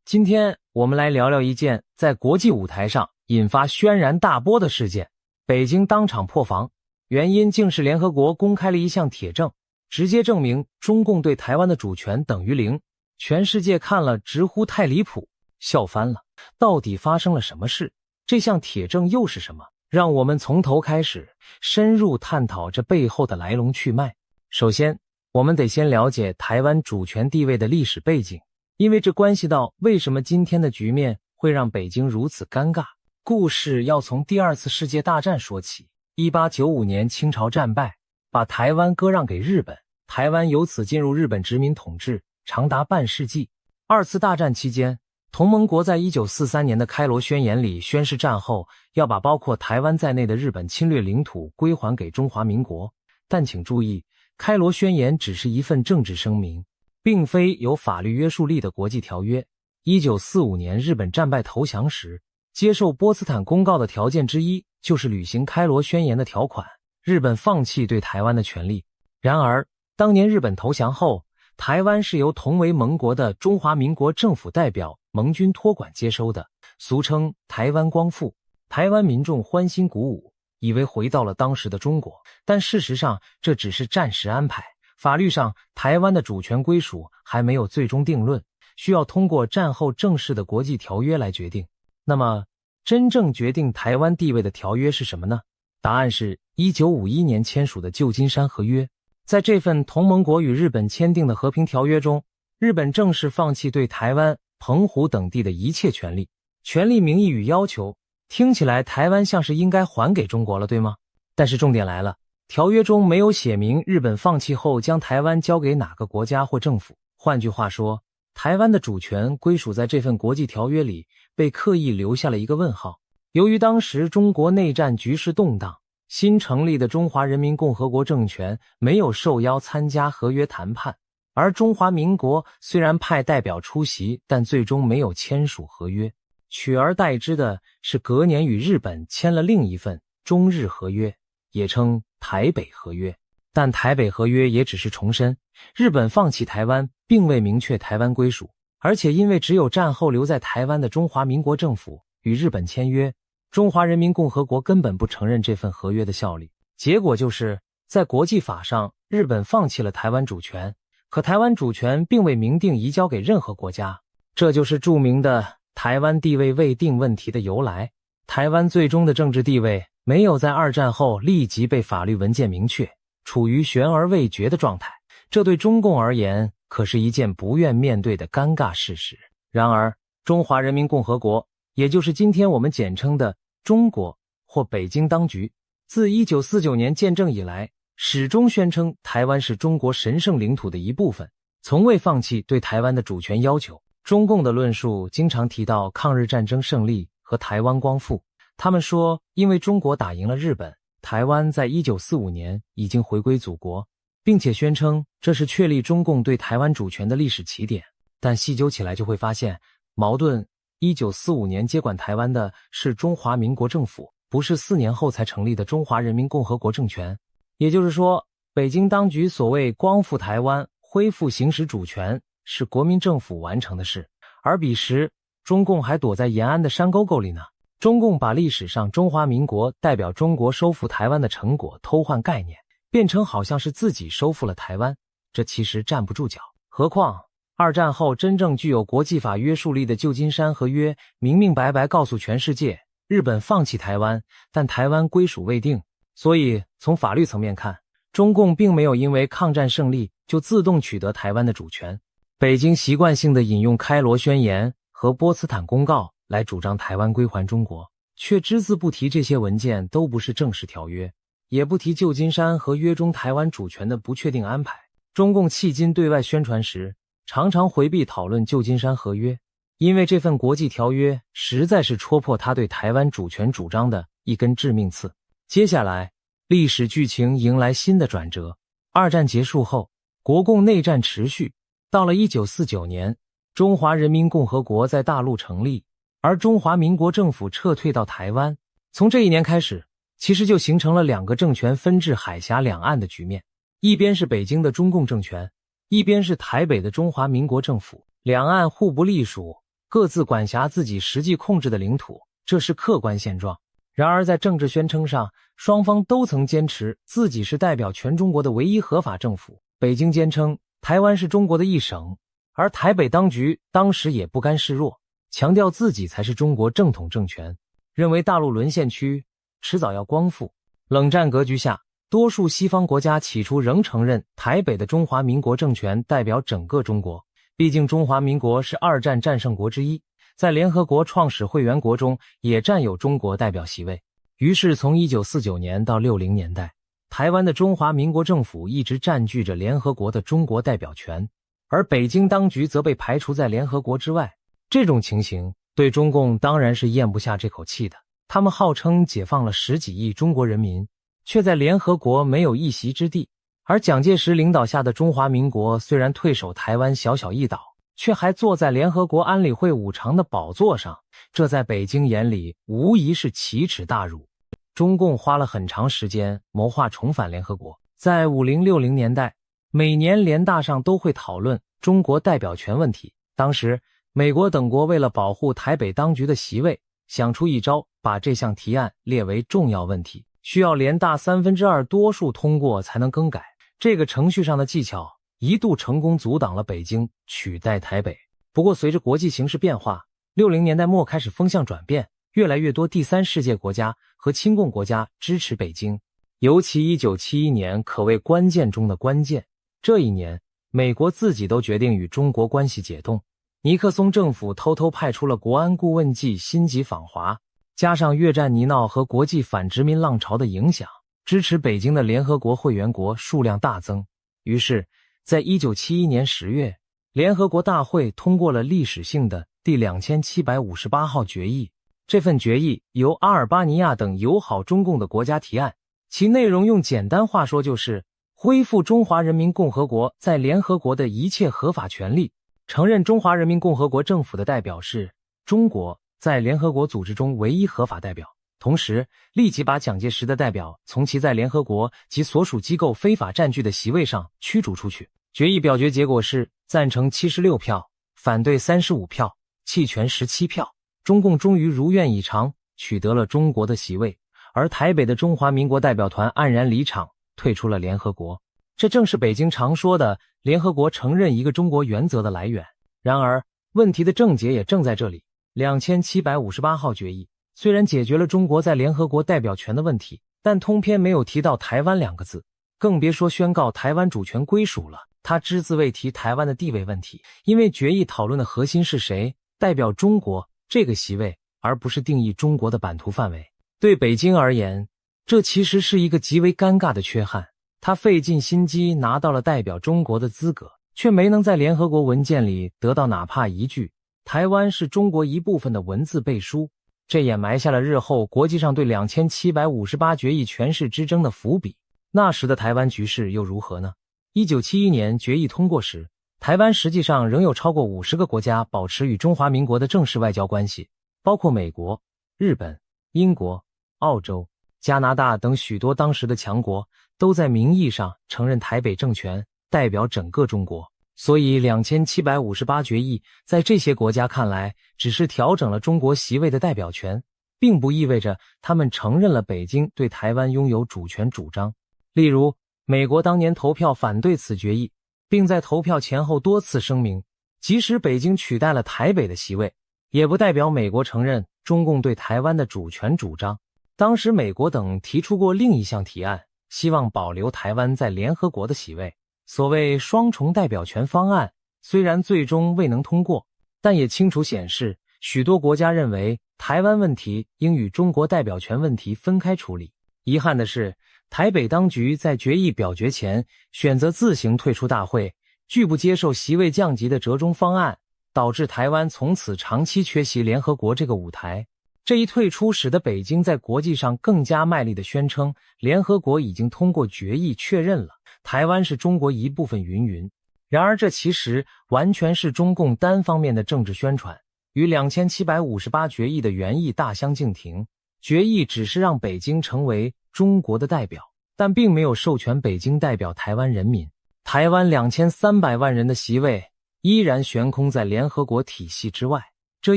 今天我们来聊聊一件在国际舞台上引发轩然大波的事件。北京当场破防，原因竟是联合国公开了一项铁证，直接证明中共对台湾的主权等于零。全世界看了直呼太离谱，笑翻了。到底发生了什么事？这项铁证又是什么？让我们从头开始，深入探讨这背后的来龙去脉。首先，我们得先了解台湾主权地位的历史背景，因为这关系到为什么今天的局面会让北京如此尴尬。故事要从第二次世界大战说起。1895年清朝战败，把台湾割让给日本，台湾由此进入日本殖民统治，长达半世纪。二次大战期间，同盟国在1943年的开罗宣言里宣誓战后要把包括台湾在内的日本侵略领土归还给中华民国。但请注意，开罗宣言只是一份政治声明，并非有法律约束力的国际条约。1945年日本战败投降时，接受波茨坦公告的条件之一就是履行开罗宣言的条款，日本放弃对台湾的权利。然而，当年日本投降后，台湾是由同为盟国的中华民国政府代表盟军托管接收的，俗称台湾光复。台湾民众欢欣鼓舞，以为回到了当时的中国，但事实上这只是暂时安排。法律上，台湾的主权归属还没有最终定论，需要通过战后正式的国际条约来决定。那么，真正决定台湾地位的条约是什么呢？答案是1951年签署的旧金山合约。在这份同盟国与日本签订的和平条约中，日本正式放弃对台湾、澎湖等地的一切权利。权利名义与要求，听起来台湾像是应该还给中国了，对吗？但是重点来了，条约中没有写明日本放弃后将台湾交给哪个国家或政府。换句话说，台湾的主权归属在这份国际条约里被刻意留下了一个问号。由于当时中国内战局势动荡，新成立的中华人民共和国政权没有受邀参加合约谈判，而中华民国虽然派代表出席，但最终没有签署合约。取而代之的是隔年与日本签了另一份中日合约，也称台北合约。但台北合约也只是重申，日本放弃台湾并未明确台湾归属，而且因为只有战后留在台湾的中华民国政府与日本签约，中华人民共和国根本不承认这份合约的效力。结果就是在国际法上，日本放弃了台湾主权，可台湾主权并未明定移交给任何国家。这就是著名的台湾地位未定问题的由来。台湾最终的政治地位没有在二战后立即被法律文件明确，处于悬而未决的状态。这对中共而言可是一件不愿面对的尴尬事实。然而，中华人民共和国，也就是今天我们简称的中国或北京当局，自1949年建政以来，始终宣称台湾是中国神圣领土的一部分，从未放弃对台湾的主权要求。中共的论述经常提到抗日战争胜利和台湾光复，他们说因为中国打赢了日本，台湾在1945年已经回归祖国，并且宣称这是确立中共对台湾主权的历史起点。但细究起来就会发现矛盾，1945年接管台湾的是中华民国政府，不是4年后才成立的中华人民共和国政权。也就是说，北京当局所谓光复台湾、恢复行使主权，是国民政府完成的事，而彼时中共还躲在延安的山沟沟里呢。中共把历史上中华民国代表中国收复台湾的成果偷换概念，变成好像是自己收复了台湾，这其实站不住脚。何况二战后真正具有国际法约束力的旧金山合约明明白白告诉全世界，日本放弃台湾，但台湾归属未定。所以从法律层面看，中共并没有因为抗战胜利就自动取得台湾的主权。北京习惯性地引用开罗宣言和波茨坦公告来主张台湾归还中国，却只字不提这些文件都不是正式条约，也不提旧金山合约中台湾主权的不确定安排。中共迄今对外宣传时，常常回避讨论旧金山合约，因为这份国际条约实在是戳破他对台湾主权主张的一根致命刺。接下来，历史剧情迎来新的转折。二战结束后，国共内战持续，到了1949年，中华人民共和国在大陆成立，而中华民国政府撤退到台湾。从这一年开始，其实就形成了两个政权分治海峡两岸的局面，一边是北京的中共政权，一边是台北的中华民国政府，两岸互不隶属，各自管辖自己实际控制的领土，这是客观现状。然而在政治宣称上，双方都曾坚持自己是代表全中国的唯一合法政府。北京坚称台湾是中国的一省，而台北当局当时也不甘示弱，强调自己才是中国正统政权，认为大陆沦陷区迟早要光复。冷战格局下，多数西方国家起初仍承认台北的中华民国政权代表整个中国，毕竟中华民国是二战战胜国之一，在联合国创始会员国中也占有中国代表席位。于是从1949年到60年代，台湾的中华民国政府一直占据着联合国的中国代表权，而北京当局则被排除在联合国之外。这种情形对中共当然是咽不下这口气的，他们号称解放了10几亿中国人民，却在联合国没有一席之地。而蒋介石领导下的中华民国虽然退守台湾小小一岛，却还坐在联合国安理会5常的宝座上，这在北京眼里无疑是奇耻大辱。中共花了很长时间谋划重返联合国。在50、60年代，每年联大上都会讨论中国代表权问题。当时美国等国为了保护台北当局的席位，想出一招，把这项提案列为重要问题，需要联大2/3多数通过才能更改。这个程序上的技巧一度成功阻挡了北京取代台北。不过随着国际形势变化，60年代末开始风向转变，越来越多第三世界国家和亲共国家支持北京。尤其1971年可谓关键中的关键，这一年美国自己都决定与中国关系解冻，尼克松政府偷偷派出了国安顾问季辛吉访华，加上越战泥淖和国际反殖民浪潮的影响，支持北京的联合国会员国数量大增。于是在1971年10月，联合国大会通过了历史性的第2758号决议。这份决议由阿尔巴尼亚等友好中共的国家提案，其内容用简单话说就是恢复中华人民共和国在联合国的一切合法权利，承认中华人民共和国政府的代表是中国在联合国组织中唯一合法代表，同时立即把蒋介石的代表从其在联合国及所属机构非法占据的席位上驱逐出去。决议表决结果是赞成76票，反对35票，弃权17票。中共终于如愿以偿取得了中国的席位，而台北的中华民国代表团黯然离场，退出了联合国。这正是北京常说的联合国承认一个中国原则的来源。然而问题的症结也正在这里。2758号决议虽然解决了中国在联合国代表权的问题，但通篇没有提到台湾2个字，更别说宣告台湾主权归属了。他只字未提台湾的地位问题，因为决议讨论的核心是谁代表中国这个席位，而不是定义中国的版图范围。对北京而言，这其实是一个极为尴尬的缺憾。他费尽心机拿到了代表中国的资格，却没能在联合国文件里得到哪怕一句台湾是中国一部分的文字背书，这也埋下了日后国际上对2758决议权势之争的伏笔。那时的台湾局势又如何呢？1971年决议通过时，台湾实际上仍有超过50个国家保持与中华民国的正式外交关系，包括美国、日本、英国、澳洲、加拿大等许多当时的强国都在名义上承认台北政权代表整个中国。所以2758决议在这些国家看来只是调整了中国席位的代表权，并不意味着他们承认了北京对台湾拥有主权主张。例如美国当年投票反对此决议，并在投票前后多次声明，即使北京取代了台北的席位，也不代表美国承认中共对台湾的主权主张。当时美国等提出过另一项提案，希望保留台湾在联合国的席位。所谓双重代表权方案虽然最终未能通过，但也清楚显示许多国家认为台湾问题应与中国代表权问题分开处理。遗憾的是，台北当局在决议表决前选择自行退出大会，拒不接受席位降级的折中方案，导致台湾从此长期缺席联合国这个舞台。这一退出使得北京在国际上更加卖力地宣称联合国已经通过决议确认了台湾是中国一部分云云。然而这其实完全是中共单方面的政治宣传，与2758决议的原意大相径庭。决议只是让北京成为中国的代表，但并没有授权北京代表台湾人民。台湾2300万人的席位依然悬空在联合国体系之外。这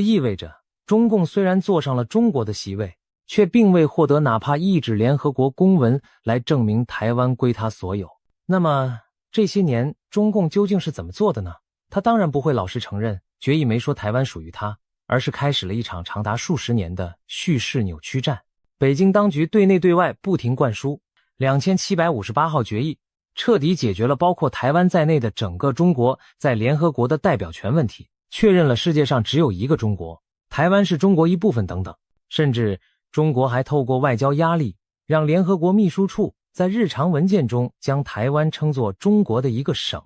意味着中共虽然坐上了中国的席位，却并未获得哪怕一纸联合国公文来证明台湾归他所有。那么这些年中共究竟是怎么做的呢？他当然不会老实承认决议没说台湾属于他，而是开始了一场长达数十年的叙事扭曲战。北京当局对内对外不停灌输2758号决议彻底解决了包括台湾在内的整个中国在联合国的代表权问题，确认了世界上只有一个中国，台湾是中国一部分等等。甚至中国还透过外交压力，让联合国秘书处在日常文件中将台湾称作中国的一个省。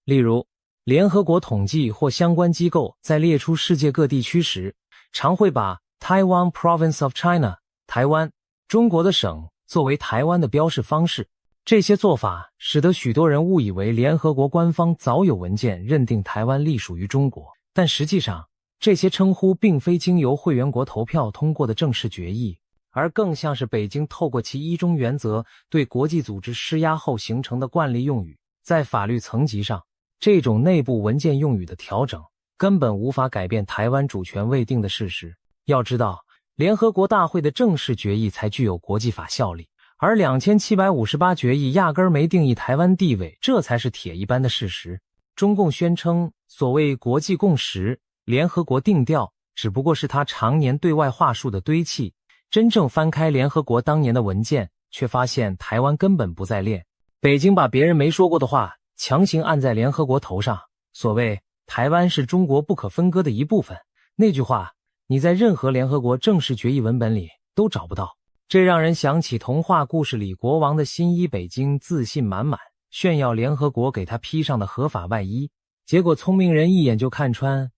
例如，联合国统计或相关机构在列出世界各地区时，常会把 Taiwan Province of China 台湾中国的省作为台湾的标示方式。这些做法使得许多人误以为联合国官方早有文件认定台湾隶属于中国，但实际上这些称呼并非经由会员国投票通过的正式决议，而更像是北京透过其一中原则对国际组织施压后形成的惯例用语。在法律层级上，这种内部文件用语的调整根本无法改变台湾主权未定的事实。要知道，联合国大会的正式决议才具有国际法效力，而2758决议压根儿没定义台湾地位，这才是铁一般的事实。中共宣称所谓国际共识、联合国定调，只不过是他常年对外话术的堆砌。真正翻开联合国当年的文件，却发现台湾根本不在列。北京把别人没说过的话强行按在联合国头上，所谓台湾是中国不可分割的一部分，那句话你在任何联合国正式决议文本里都找不到。这让人想起童话故事里国王的新衣，北京自信满满，炫耀联合国给他披上的合法外衣，结果聪明人一眼就看穿，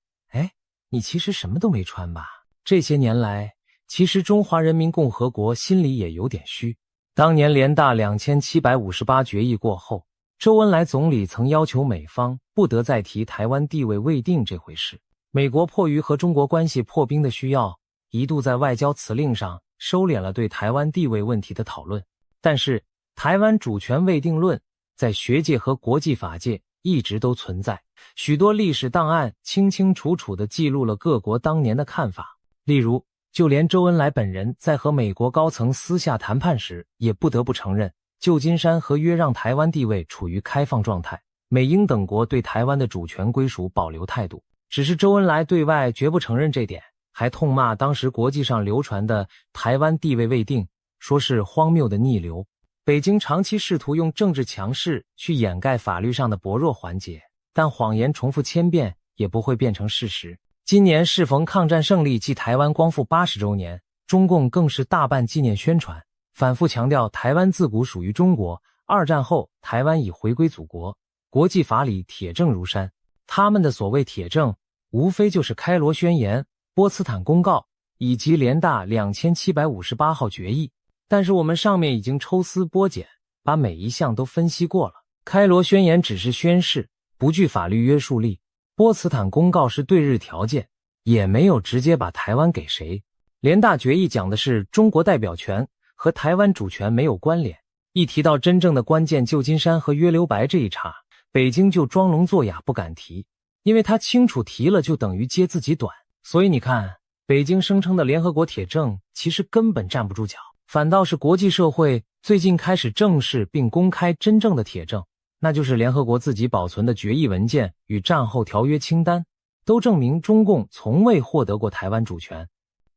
你其实什么都没穿吧。这些年来，其实中华人民共和国心里也有点虚。当年联大2758决议过后，周恩来总理曾要求美方不得再提台湾地位未定这回事。美国迫于和中国关系破冰的需要，一度在外交辞令上收敛了对台湾地位问题的讨论。但是台湾主权未定论在学界和国际法界一直都存在，许多历史档案清清楚楚地记录了各国当年的看法。例如，就连周恩来本人在和美国高层私下谈判时，也不得不承认旧金山合约让台湾地位处于开放状态，美英等国对台湾的主权归属保留态度。只是周恩来对外绝不承认这点，还痛骂当时国际上流传的台湾地位未定，说是荒谬的逆流。北京长期试图用政治强势去掩盖法律上的薄弱环节，但谎言重复千遍也不会变成事实。今年适逢抗战胜利暨台湾光复80周年，中共更是大办纪念宣传，反复强调台湾自古属于中国，二战后台湾已回归祖国，国际法里铁证如山。他们的所谓铁证，无非就是开罗宣言、波茨坦公告以及联大2758号决议。但是我们上面已经抽丝剥茧，把每一项都分析过了。开罗宣言只是宣誓，不具法律约束力；波茨坦公告是对日条件，也没有直接把台湾给谁。联大决议讲的是中国代表权，和台湾主权没有关联。一提到真正的关键旧金山和约留白这一茬，北京就装聋作哑不敢提，因为他清楚提了就等于揭自己短。所以你看，北京声称的联合国铁证其实根本站不住脚，反倒是国际社会最近开始正视并公开真正的铁证，那就是联合国自己保存的决议文件与战后条约清单，都证明中共从未获得过台湾主权。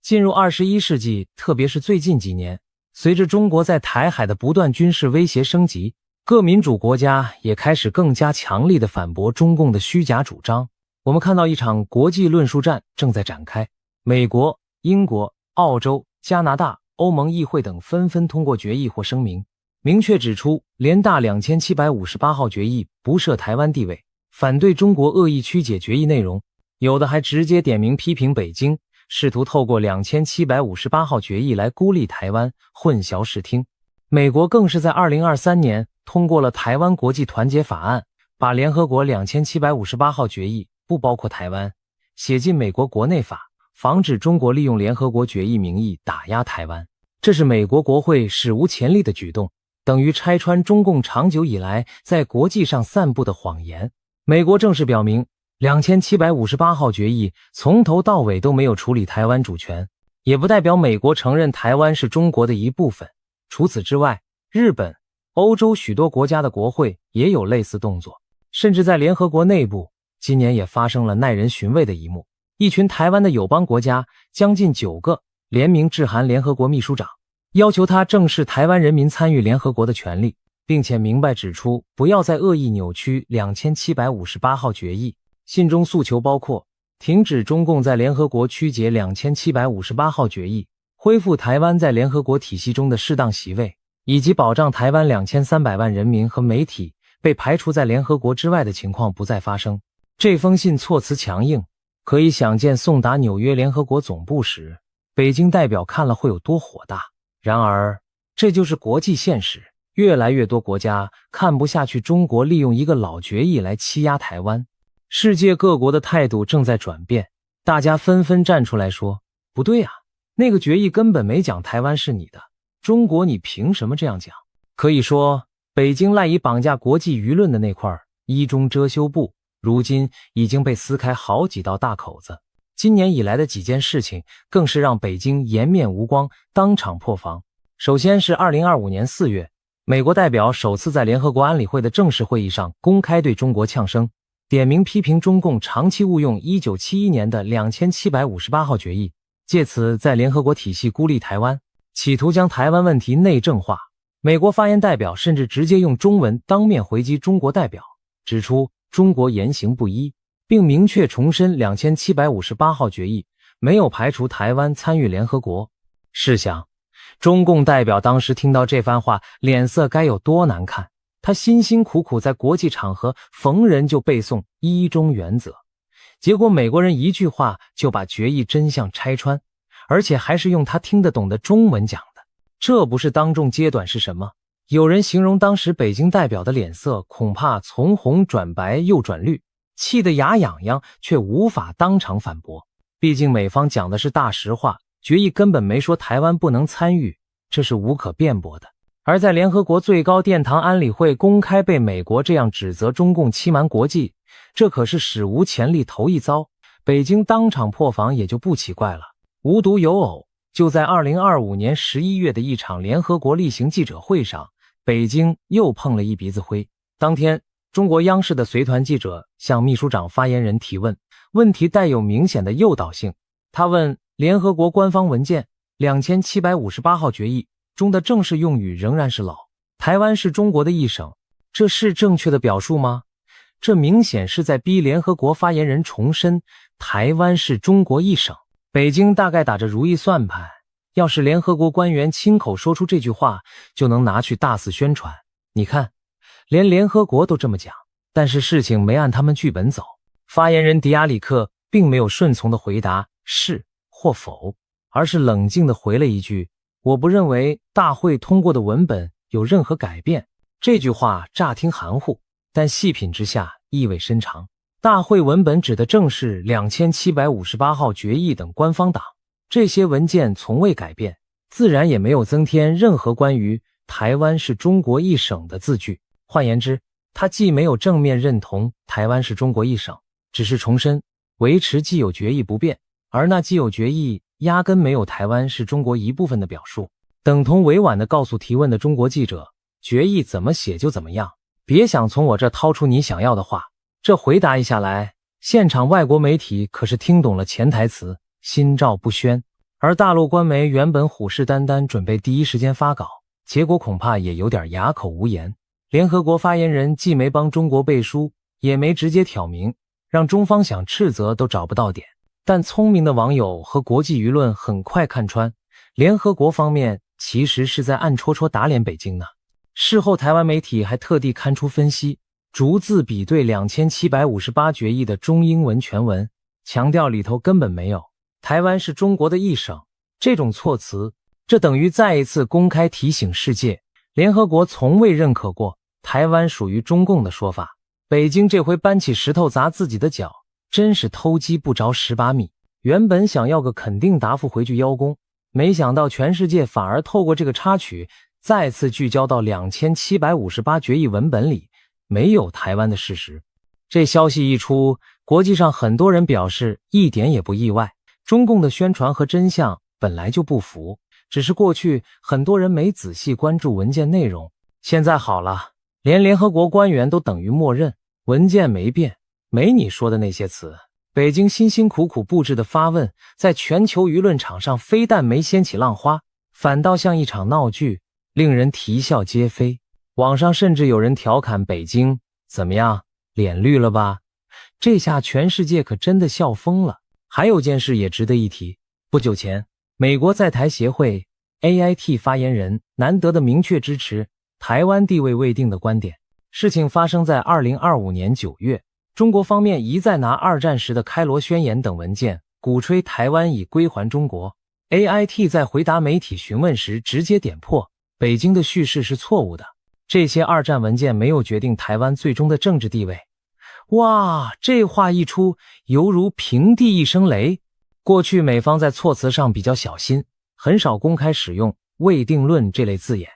进入21世纪，特别是最近几年，随着中国在台海的不断军事威胁升级，各民主国家也开始更加强力地反驳中共的虚假主张。我们看到一场国际论述战正在展开，美国、英国、澳洲、加拿大、欧盟议会等纷纷通过决议或声明，明确指出联大2758号决议不设台湾地位，反对中国恶意曲解决议内容，有的还直接点名批评北京，试图透过2758号决议来孤立台湾，混淆视听。美国更是在2023年通过了台湾国际团结法案，把联合国2758号决议不包括台湾写进美国国内法，防止中国利用联合国决议名义打压台湾。这是美国国会史无前例的举动，等于拆穿中共长久以来在国际上散布的谎言。美国正式表明， 2758号决议从头到尾都没有处理台湾主权，也不代表美国承认台湾是中国的一部分。除此之外，日本、欧洲许多国家的国会也有类似动作，甚至在联合国内部，今年也发生了耐人寻味的一幕。一群台湾的友邦国家将近9个联名致函联合国秘书长，要求他正视台湾人民参与联合国的权利，并且明白指出不要再恶意扭曲2758号决议。信中诉求包括停止中共在联合国曲解2758号决议，恢复台湾在联合国体系中的适当席位，以及保障台湾2300万人民和媒体被排除在联合国之外的情况不再发生。这封信措辞强硬，可以想见送达纽约联合国总部时，北京代表看了会有多火大。然而，这就是国际现实，越来越多国家看不下去中国利用一个老决议来欺压台湾。世界各国的态度正在转变，大家纷纷站出来说，不对啊，那个决议根本没讲台湾是你的，中国你凭什么这样讲？可以说，北京赖以绑架国际舆论的那块衣中遮羞布，如今已经被撕开好几道大口子。今年以来的几件事情更是让北京颜面无光，当场破防。首先是2025年4月，美国代表首次在联合国安理会的正式会议上公开对中国呛声，点名批评中共长期误用1971年的2758号决议，借此在联合国体系孤立台湾，企图将台湾问题内政化。美国发言代表甚至直接用中文当面回击中国代表，指出中国言行不一，并明确重申2758号决议没有排除台湾参与联合国。试想，中共代表当时听到这番话，脸色该有多难看。他辛辛苦苦在国际场合逢人就背诵一中原则，结果美国人一句话就把决议真相拆穿，而且还是用他听得懂的中文讲的，这不是当众揭短是什么？有人形容当时北京代表的脸色恐怕从红转白又转绿，气得牙痒痒，却无法当场反驳。毕竟美方讲的是大实话，决议根本没说台湾不能参与，这是无可辩驳的。而在联合国最高殿堂安理会公开被美国这样指责中共欺瞒国际，这可是史无前例头一遭，北京当场破防也就不奇怪了。无独有偶，就在2025年11月的一场联合国例行记者会上，北京又碰了一鼻子灰。当天，中国央视的随团记者向秘书长发言人提问，问题带有明显的诱导性。他问联合国官方文件2758号决议中的正式用语仍然是老台湾是中国的一省，这是正确的表述吗？这明显是在逼联合国发言人重申台湾是中国一省。北京大概打着如意算盘，要是联合国官员亲口说出这句话，就能拿去大肆宣传。你看，连联合国都这么讲，但是事情没按他们剧本走。发言人迪亚里克并没有顺从的回答是或否，而是冷静地回了一句，我不认为大会通过的文本有任何改变。这句话乍听含糊，但细品之下意味深长。大会文本指的正是2758号决议等官方档，这些文件从未改变，自然也没有增添任何关于台湾是中国一省的字句。换言之，他既没有正面认同台湾是中国一省，只是重申维持既有决议不变，而那既有决议压根没有台湾是中国一部分的表述，等同委婉地告诉提问的中国记者，决议怎么写就怎么样，别想从我这掏出你想要的话。这回答一下来，现场外国媒体可是听懂了潜台词，心照不宣。而大陆官媒原本虎视眈眈准备第一时间发稿，结果恐怕也有点哑口无言。联合国发言人既没帮中国背书，也没直接挑明，让中方想斥责都找不到点。但聪明的网友和国际舆论很快看穿，联合国方面其实是在暗戳戳打脸北京呢。事后台湾媒体还特地刊出分析，逐字比对2758决议的中英文全文，强调里头根本没有台湾是中国的一省这种措辞。这等于再一次公开提醒世界，联合国从未认可过台湾属于中共的说法。北京这回搬起石头砸自己的脚，真是偷鸡不着蚀把米。原本想要个肯定答复回去邀功，没想到全世界反而透过这个插曲再次聚焦到2758决议文本里没有台湾的事实。这消息一出，国际上很多人表示一点也不意外，中共的宣传和真相本来就不符，只是过去很多人没仔细关注文件内容。现在好了，连联合国官员都等于默认，文件没变，没你说的那些词。北京辛辛苦苦布置的发问，在全球舆论场上非但没掀起浪花，反倒像一场闹剧，令人啼笑皆非。网上甚至有人调侃北京，怎么样，脸绿了吧？这下全世界可真的笑疯了。还有件事也值得一提，不久前，美国在台协会 AIT 发言人难得的明确支持台湾地位未定的观点。事情发生在2025年9月，中国方面一再拿二战时的开罗宣言等文件鼓吹台湾已归还中国。AIT 在回答媒体询问时直接点破，北京的叙事是错误的，这些二战文件没有决定台湾最终的政治地位。哇，这话一出，犹如平地一声雷。过去美方在措辞上比较小心，很少公开使用未定论这类字眼，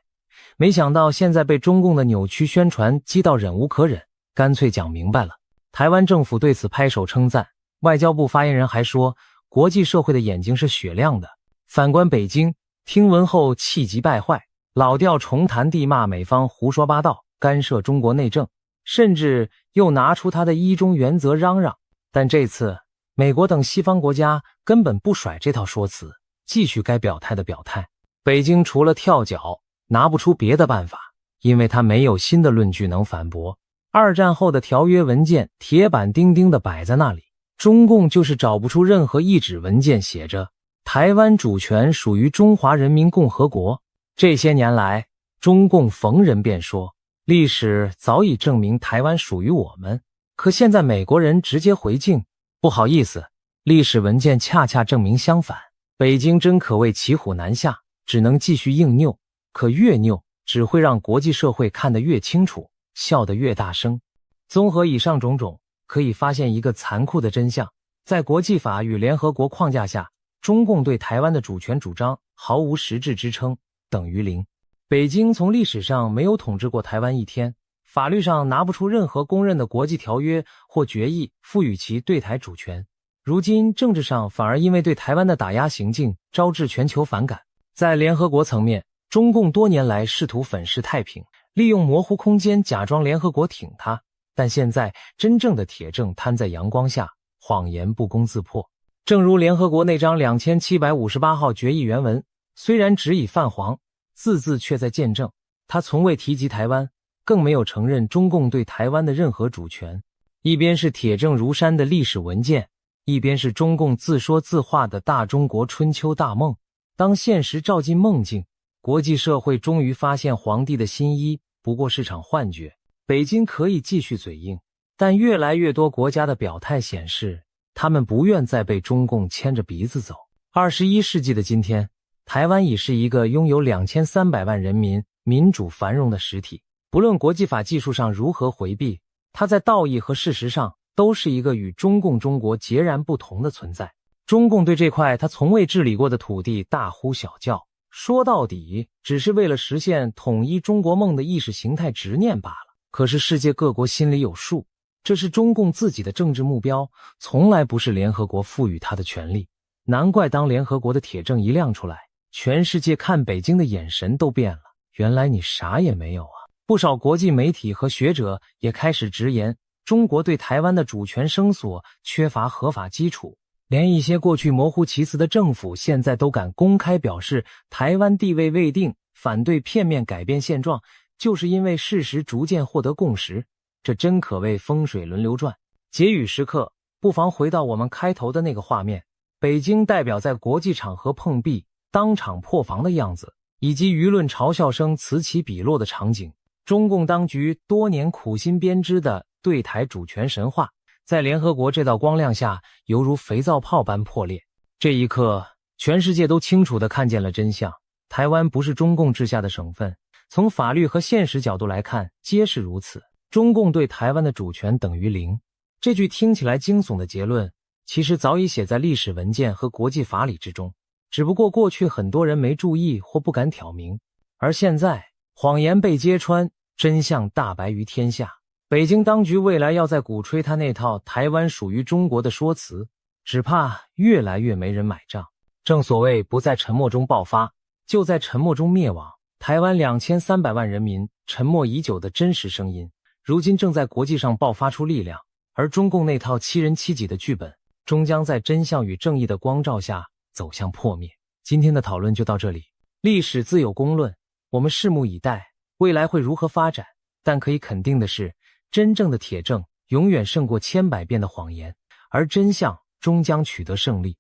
没想到现在被中共的扭曲宣传激到忍无可忍，干脆讲明白了。台湾政府对此拍手称赞，外交部发言人还说，国际社会的眼睛是雪亮的。反观北京，听闻后气急败坏，老调重弹地骂美方胡说八道，干涉中国内政，甚至又拿出他的一中原则嚷嚷。但这次美国等西方国家根本不甩这套说辞，继续该表态的表态。北京除了跳脚，拿不出别的办法，因为他没有新的论据能反驳。二战后的条约文件铁板钉钉地摆在那里，中共就是找不出任何一纸文件写着台湾主权属于中华人民共和国。这些年来，中共逢人便说历史早已证明台湾属于我们，可现在美国人直接回敬，不好意思，历史文件恰恰证明相反。北京真可谓骑虎难下，只能继续硬拗，可越拗只会让国际社会看得越清楚，笑得越大声。综合以上种种，可以发现一个残酷的真相，在国际法与联合国框架下，中共对台湾的主权主张毫无实质支撑，等于零。北京从历史上没有统治过台湾一天，法律上拿不出任何公认的国际条约或决议赋予其对台主权。如今政治上反而因为对台湾的打压行径招致全球反感。在联合国层面，中共多年来试图粉饰太平，利用模糊空间假装联合国挺他，但现在真正的铁证摊在阳光下，谎言不攻自破。正如联合国那张2758号决议原文，虽然纸已泛黄，字字却在见证，他从未提及台湾，更没有承认中共对台湾的任何主权。一边是铁证如山的历史文件，一边是中共自说自话的大中国春秋大梦。当现实照进梦境，国际社会终于发现皇帝的新衣不过是场幻觉。北京可以继续嘴硬，但越来越多国家的表态显示，他们不愿再被中共牵着鼻子走。21世纪的今天，台湾已是一个拥有2300万人民、民主繁荣的实体。不论国际法技术上如何回避，它在道义和事实上都是一个与中国截然不同的存在。中共对这块他从未治理过的土地大呼小叫，说到底只是为了实现统一中国梦的意识形态执念罢了。可是世界各国心里有数，这是中共自己的政治目标，从来不是联合国赋予他的权利。难怪当联合国的铁证一亮出来，全世界看北京的眼神都变了，原来你啥也没有啊。不少国际媒体和学者也开始直言，中国对台湾的主权声索缺乏合法基础，连一些过去模糊其词的政府现在都敢公开表示台湾地位未定，反对片面改变现状，就是因为事实逐渐获得共识。这真可谓风水轮流转。结语时刻，不妨回到我们开头的那个画面，北京代表在国际场合碰壁，当场破防的样子，以及舆论嘲笑声此起彼落的场景。中共当局多年苦心编织的对台主权神话，在联合国这道光亮下犹如肥皂泡般破裂。这一刻，全世界都清楚地看见了真相，台湾不是中共治下的省份，从法律和现实角度来看皆是如此。中共对台湾的主权等于零，这句听起来惊悚的结论其实早已写在历史文件和国际法理之中，只不过过去很多人没注意或不敢挑明，而现在谎言被揭穿，真相大白于天下。北京当局未来要再鼓吹他那套台湾属于中国的说辞，只怕越来越没人买账。正所谓不在沉默中爆发，就在沉默中灭亡。台湾2300万人民沉默已久的真实声音，如今正在国际上爆发出力量，而中共那套欺人欺己的剧本，终将在真相与正义的光照下走向破灭。今天的讨论就到这里，历史自有公论，我们拭目以待，未来会如何发展？但可以肯定的是，真正的铁证永远胜过千百遍的谎言，而真相终将取得胜利。